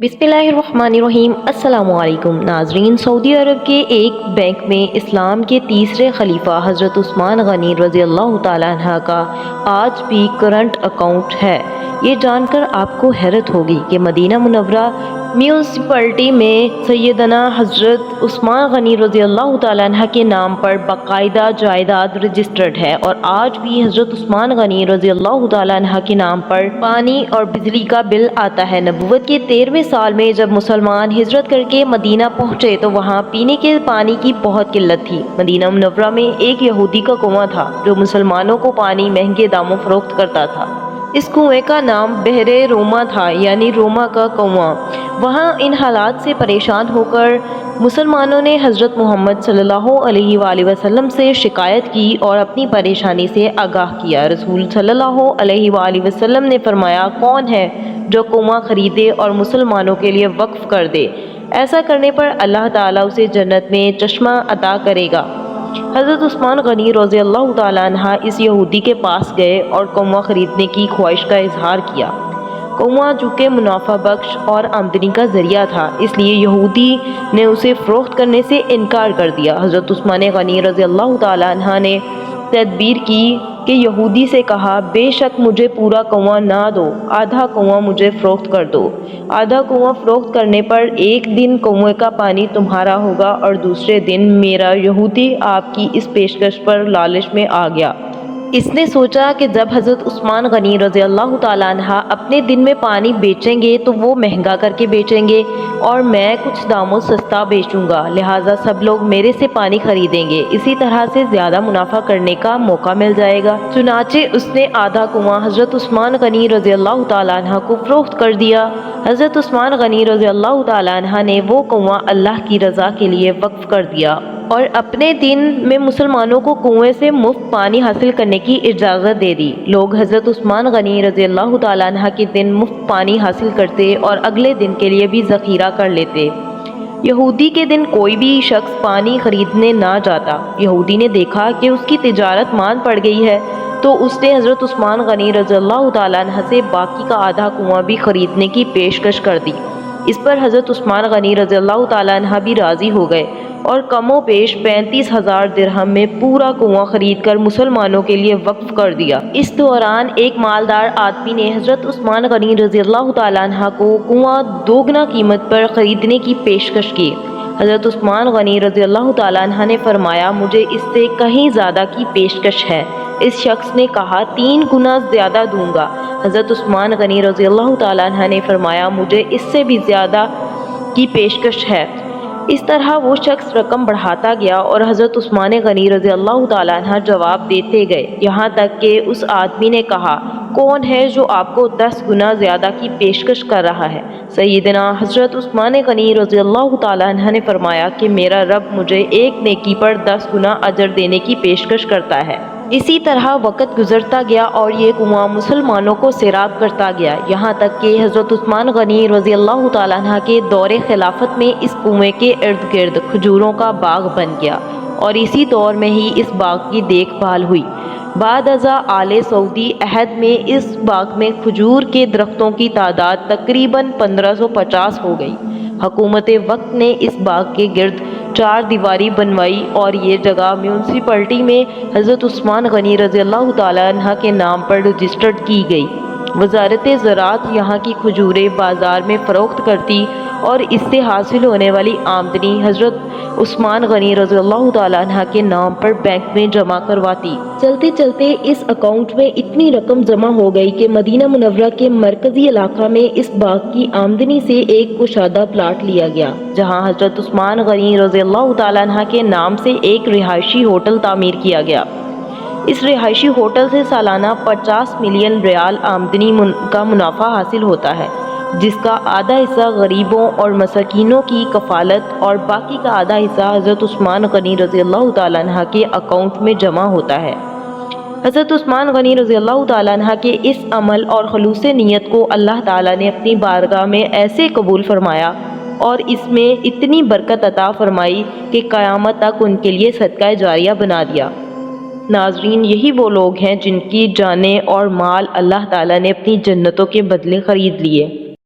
बिस्मिल्लाहिर्रहमानिर्रहीम। अस्सलामु अलैकुम नाजरीन। सऊदी अरब के एक बैंक में इस्लाम के तीसरे खलीफा हज़रत उस्मान गनी रज़ी अल्लाह तआला अन्हा का आज भी करंट अकाउंट है। ये जानकर आपको हैरत होगी कि मदीना मुनव्वरा म्यूनसिपलिटी में सैयदना हज़रत उस्मान गनी रज़ी अल्लाह तआला अन्हा के नाम पर बाकायदा जायदाद रजिस्टर्ड है और आज भी हज़रत उस्मान गनी रज़ी अल्लाह तआला अन्हा के नाम पर पानी और बिजली का बिल आता है। नबूवत के 13वें साल में जब मुसलमान हिजरत करके मदीना पहुंचे तो वहां पीने के पानी की बहुत किल्लत थी। मदीना मुनव्वरा में एक यहूदी का कुआं था जो मुसलमानों को पानी महंगे दामों फरोख्त करता था। इस कुएं का नाम बहरे रोमा था, यानी रोमा का कुआं। वहाँ इन हालात से परेशान होकर मुसलमानों ने हज़रत मोहम्मद सल्लल्लाहु अलैहि वसल्लम से शिकायत की और अपनी परेशानी से आगाह किया। रसूल सल्लल्लाहु अलैहि वसल्लम ने फरमाया, कौन है जो कुआं खरीदे और मुसलमानों के लिए वक्फ कर दे? ऐसा करने पर अल्लाह ताला उसे जन्नत में चश्मा अता करेगा। हज़रत उस्मान गनी रज़ी अल्लाह तआला अन्हा इस यहूदी के पास गए और कुआं खरीदने की ख्वाहिश का इजहार किया। कुआं चूँकि मुनाफा बख्श और आमदनी का जरिया था, इसलिए यहूदी ने उसे फ़रोख्त करने से इनकार कर दिया। हज़रत उस्मान गनी रज़ी अल्लाह तआला अन्हा ने तदबीर की कि यहूदी से कहा, बेशक मुझे पूरा कुआं ना दो, आधा कुआं मुझे फ़रोख्त कर दो। आधा कुआं फ़रोख्त करने पर एक दिन कुएं का पानी तुम्हारा होगा और दूसरे दिन मेरा। यहूदी आपकी इस पेशकश पर लालच में आ गया। इसने सोचा कि जब हज़रत उस्मान गनी रज़ी अल्लाह तआला अन्हा अपने दिन में पानी बेचेंगे तो वो महंगा करके बेचेंगे और मैं कुछ दामों सस्ता बेचूंगा, लिहाजा सब लोग मेरे से पानी खरीदेंगे। इसी तरह से ज़्यादा मुनाफा करने का मौका मिल जाएगा। चुनाचे उसने आधा कुआं हज़रत उस्मान गनी रज़ी अल्लाह तआला अन्हा को फ़रोख्त कर दिया। हज़रत उस्मान गनी रज़ी अल्लाह तआला अन्हा ने वो कुआं अल्लाह की रज़ा के लिए वक्फ कर दिया और अपने दिन में मुसलमानों को कुएं से मुफ्त पानी हासिल करने की इजाज़त दे दी। लोग हज़रत उस्मान गनी रज़ी अल्लाह तआला अन्हा के दिन मुफ्त पानी हासिल करते और अगले दिन के लिए भी ज़ख़ीरा कर लेते। यहूदी के दिन कोई भी शख्स पानी खरीदने ना जाता। यहूदी ने देखा कि उसकी तिजारत मांद पड़ गई है तो उसने हज़रत उस्मान गनी रज़ी अल्लाह तआला अन्हा से बाकी का आधा कुआं भी खरीदने की पेशकश कर दी। इस पर हज़रत उस्मान गनी रज़ी अल्लाह तआला अन्हा भी राज़ी हो गए और कमो पेश 35,000 दिरहम में पूरा कुआं खरीद कर मुसलमानों के लिए वक्फ कर दिया। इस दौरान एक मालदार आदमी ने हज़रत उस्मान गनी रज़ी अल्लाह तआला अन्हा को कुआं दोगुना कीमत पर ख़रीदने की पेशकश की। हज़रत उस्मान गनी रज़ी अल्लाह तआला अन्हा ने फरमाया, मुझे इससे कहीं ज़्यादा की पेशकश है। इस शख्स ने कहा, 3 गुना ज़्यादा दूंगा। हज़रत उस्मान गनी रज़ी अल्लाह तआला अन्हा ने फरमाया, मुझे इससे भी ज़्यादा की पेशकश है। इस तरह वो शख्स रकम बढ़ाता गया और हज़रत उस्मान गनी रज़ी अल्लाह तआला अन्हा जवाब देते गए, यहाँ तक कि उस आदमी ने कहा, कौन है जो आपको 10 गुना ज़्यादा की पेशकश कर रहा है? सैयदना हज़रत उस्मान गनी रज़ी अल्लाह तआला अन्हा ने फरमाया कि मेरा रब मुझे एक नेकी पर 10 गुना अजर देने की पेशकश करता है। इसी तरह वक़्त गुज़रता गया और ये कुआं मुसलमानों को सैराब करता गया, यहाँ तक कि हज़रत उस्मान गनी रज़ी अल्लाह तआला अन्हा के दौरे खिलाफत में इस कुएं के इर्द गिर्द खजूरों का बाग बन गया और इसी दौर में ही इस बाग की देखभाल हुई। बाद अज़ा आले सऊदी अहद में इस बाग में खजूर के दरख्तों की तादाद तकरीबन 1550 हो गई। हुकूमत वक्त ने इस बाग के गिर्द 4 दीवारी बनवाई और ये जगह म्यूनसिपलिटी में हज़रत उस्मान गनी रज़ी अल्लाह तआला अन्हा के नाम पर रजिस्टर्ड की गई। वज़ारत ज़राअत यहाँ की खजूरें बाज़ार में फ़रोख्त करती और इससे हासिल होने वाली आमदनी हज़रत उस्मान गनी रज़ी अल्लाह तआला अन्हा के नाम पर बैंक में जमा करवाती। चलते चलते इस अकाउंट में इतनी रकम जमा हो गई कि मदीना मुनव्वरा के मरकज़ी इलाका में इस बाग की आमदनी से एक कुशादा प्लाट लिया गया, जहाँ हज़रत उस्मान गनी रज़ी अल्लाह तआला अन्हा के नाम से एक रिहायशी होटल तामीर किया गया। इस रिहायशी होटल से सालाना 50 मिलियन रियाल आमदनी का मुनाफा हासिल होता है, जिसका आधा हिस्सा गरीबों और मसाकीनों की कफ़ालत और बाकी का आधा हिस्सा हज़रत उस्मान गनी रज़ी अल्लाह तआला अन्हा के अकाउंट में जमा होता है। हज़रत उस्मान गनी रज़ी अल्लाह तआला अन्हा के इस अमल और खलूस नीयत को अल्लाह ताला ने अपनी बारगाह में ऐसे कबूल फरमाया और इसमें इतनी बरकत अता फरमाई कि क़यामत तक उनके लिए सदका जारिया बना दिया। नाजरीन, यही वो लोग हैं जिनकी जानें और माल अल्लाह ताला ने अपनी जन्नतों के बदले ख़रीद लिए।